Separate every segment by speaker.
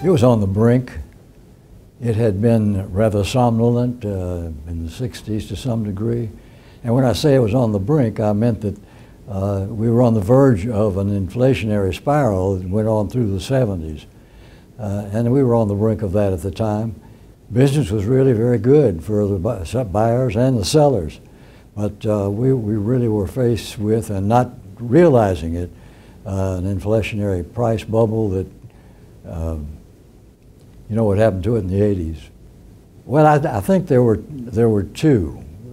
Speaker 1: It was on the brink. It had been rather somnolent in the 60s to some degree. And when I say it was on the brink, I meant that we were on the verge of an inflationary spiral that went on through the 70s. And we were on the brink of that at the time. Business was really very good for the buyers and the sellers. But we really were faced with, and not realizing it, an inflationary price bubble that, you know what happened to it in the 80s. Well, I think there were two.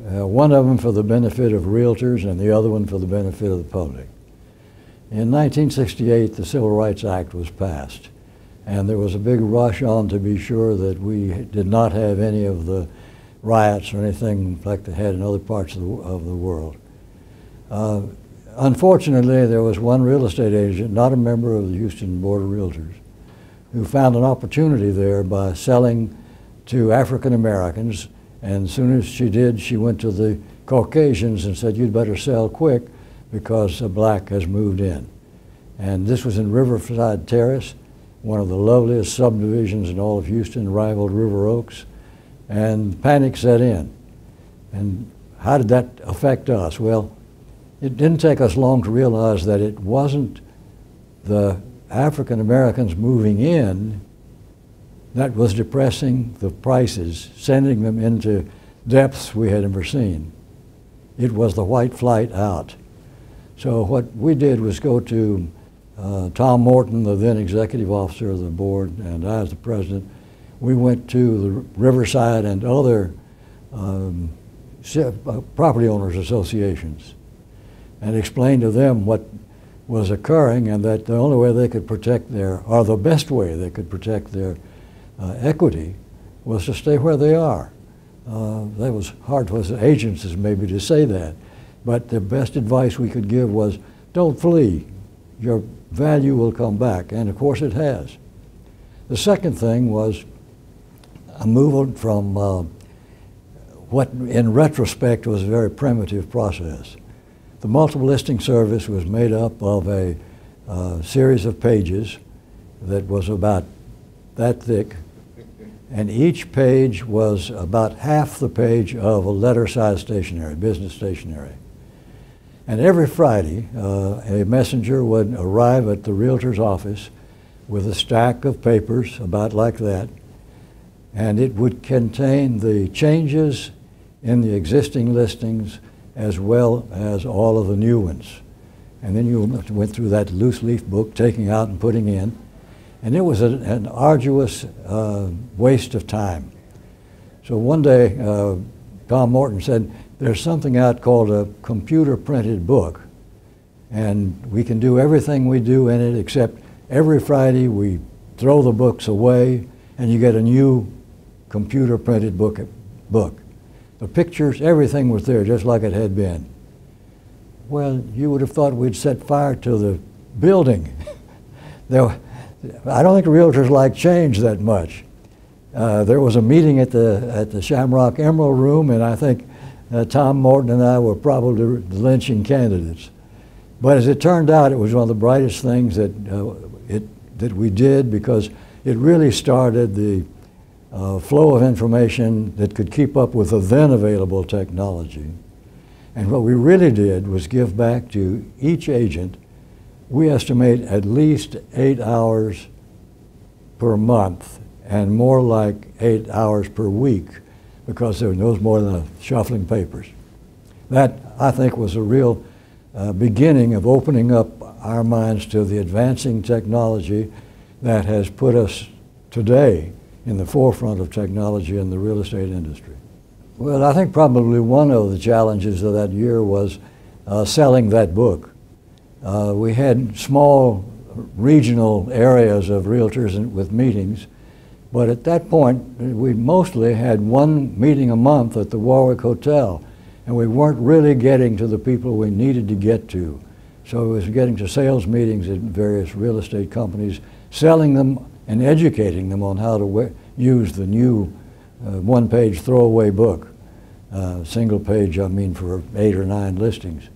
Speaker 1: One of them for the benefit of realtors and the other one for the benefit of the public. In 1968, the Civil Rights Act was passed, and there was a big rush on to be sure that we did not have any of the riots or anything like they had in other parts of the world. Unfortunately, there was one real estate agent, not a member of the Houston Board of Realtors, who found an opportunity there by selling to African Americans. And as soon as she did, she went to the Caucasians and said, "You'd better sell quick because a black has moved in." And this was in Riverside Terrace, one of the loveliest subdivisions in all of Houston, rivaled River Oaks. And panic set in. And how did that affect us? Well, it didn't take us long to realize that it wasn't the African Americans moving in that was depressing the prices, sending them into depths we had never seen. It was the white flight out. So what we did was go to Tom Morton, the then executive officer of the board, and I as the president. We went to the Riverside and other property owners associations and explained to them what was occurring, and that the only way they could protect their, or the best way they could protect their equity was to stay where they are. That was hard for us agents maybe to say that, but the best advice we could give was, don't flee. Your value will come back, and of course it has. The second thing was a movement from what in retrospect was a very primitive process. The multiple listing service was made up of a series of pages that was about that thick, and each page was about half the page of a letter-sized stationery, business stationery. And every Friday, a messenger would arrive at the realtor's office with a stack of papers about like that, and it would contain the changes in the existing listings as well as all of the new ones. And then you went through that loose leaf book, taking out and putting in, and it was an arduous waste of time. So one day, Tom Morton said, there's something out called a computer printed book, and we can do everything we do in it except every Friday we throw the books away and you get a new computer printed book. The pictures, everything was there just like it had been. Well, you would have thought we'd set fire to the building. I don't think realtors like change that much. There was a meeting at the Shamrock Emerald Room, and I think Tom Morton and I were probably the lynching candidates. But as it turned out, it was one of the brightest things that we did, because it really started the flow of information that could keep up with the then available technology. And what we really did was give back to each agent, we estimate at least 8 hours per month, and more like 8 hours per week, because there was no more than shuffling papers. That, I think, was a real beginning of opening up our minds to the advancing technology that has put us today in the forefront of technology in the real estate industry. Well, I think probably one of the challenges of that year was selling that book. We had small regional areas of realtors with meetings, but at that point we mostly had one meeting a month at the Warwick Hotel, and we weren't really getting to the people we needed to get to. So it was getting to sales meetings at various real estate companies, selling them and educating them on how to use the new one-page throwaway book, single page, I mean, for 8 or 9 listings.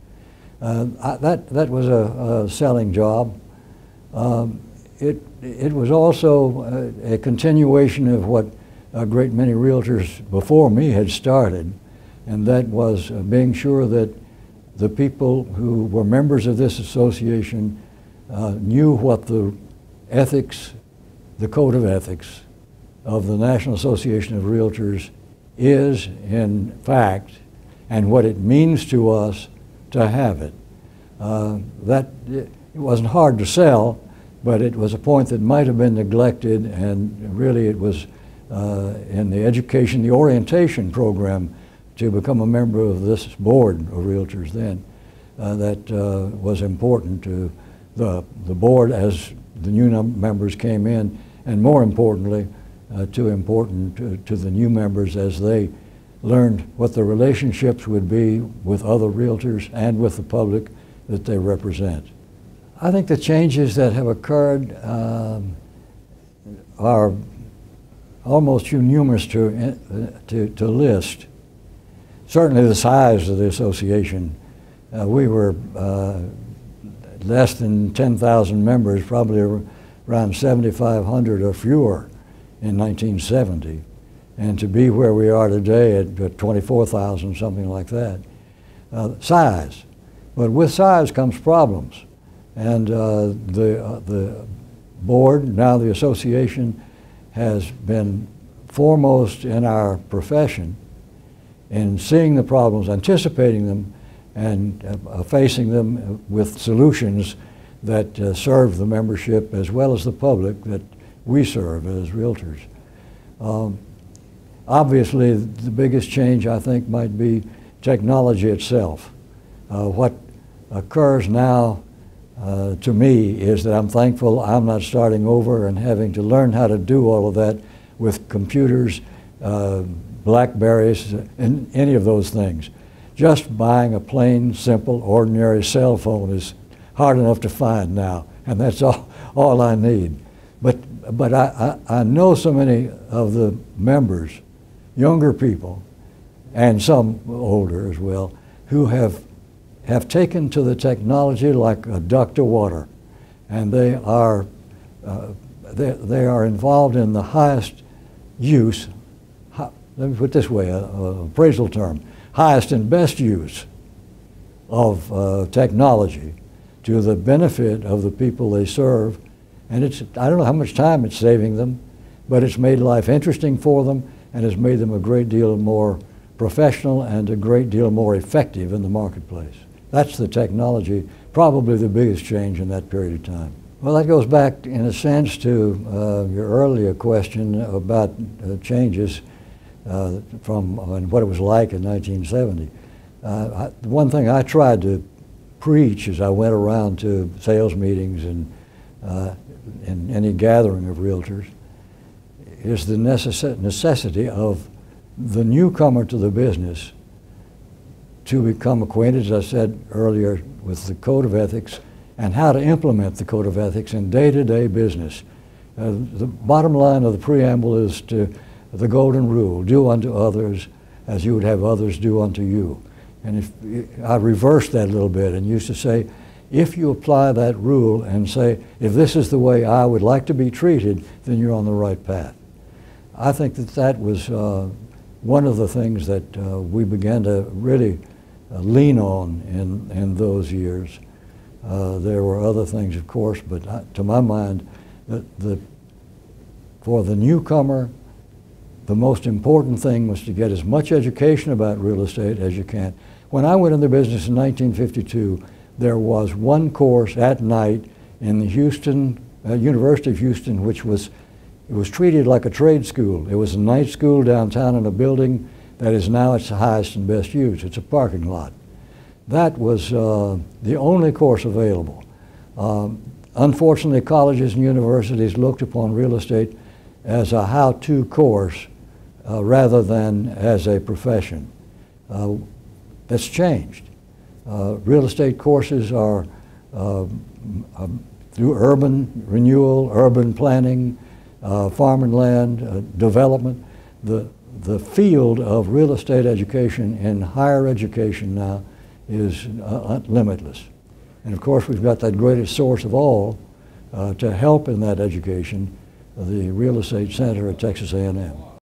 Speaker 1: That was a selling job. it was also a continuation of what a great many realtors before me had started, and that was being sure that the people who were members of this association knew what the ethics, the code of ethics of the National Association of Realtors is in fact, and what it means to us to have it. It wasn't hard to sell, but it was a point that might have been neglected, and really it was in the education, the orientation program to become a member of this board of realtors then that was important to the board as the new members came in, and more importantly, important to the new members as they learned what the relationships would be with other realtors and with the public that they represent. I think the changes that have occurred are almost too numerous to list. Certainly the size of the association. We were less than 10,000 members, probably around 7,500 or fewer in 1970. And to be where we are today at 24,000, something like that. Size. But with size comes problems. And the board, now the association, has been foremost in our profession in seeing the problems, anticipating them, and facing them with solutions that serve the membership as well as the public that we serve as realtors. Obviously, the biggest change, I think, might be technology itself. What occurs now to me is that I'm thankful I'm not starting over and having to learn how to do all of that with computers, Blackberries, and any of those things. Just buying a plain, simple, ordinary cell phone is hard enough to find now, and that's all I need. But I know so many of the members, younger people, and some older as well, who have taken to the technology like a duck to water, and they are involved in the highest use. Let me put it this way, an appraisal term: highest and best use of technology to the benefit of the people they serve. And I don't know how much time it's saving them, but it's made life interesting for them and has made them a great deal more professional and a great deal more effective in the marketplace. That's the technology, probably the biggest change in that period of time. Well, that goes back in a sense to your earlier question about changes from what it was like in 1970. One thing I tried to preach as I went around to sales meetings and any gathering of realtors is the necessity of the newcomer to the business to become acquainted, as I said earlier, with the code of ethics and how to implement the code of ethics in day-to-day business. The bottom line of the preamble is the golden rule: do unto others as you would have others do unto you. And if I reversed that a little bit and used to say, if you apply that rule and say, if this is the way I would like to be treated, then you're on the right path. I think that was one of the things that we began to really lean on in those years. There were other things, of course, but to my mind, for the newcomer, the most important thing was to get as much education about real estate as you can. When I went into business in 1952, there was one course at night in the University of Houston, which was treated like a trade school. It was a night school downtown in a building that is now its highest and best use. It's a parking lot. That was the only course available. Unfortunately, colleges and universities looked upon real estate as a how-to course rather than as a profession. That's changed. Real estate courses are through urban renewal, urban planning, farm and land development. The field of real estate education in higher education now is limitless. And of course, we've got that greatest source of all, to help in that education the Real Estate Center at Texas A&M.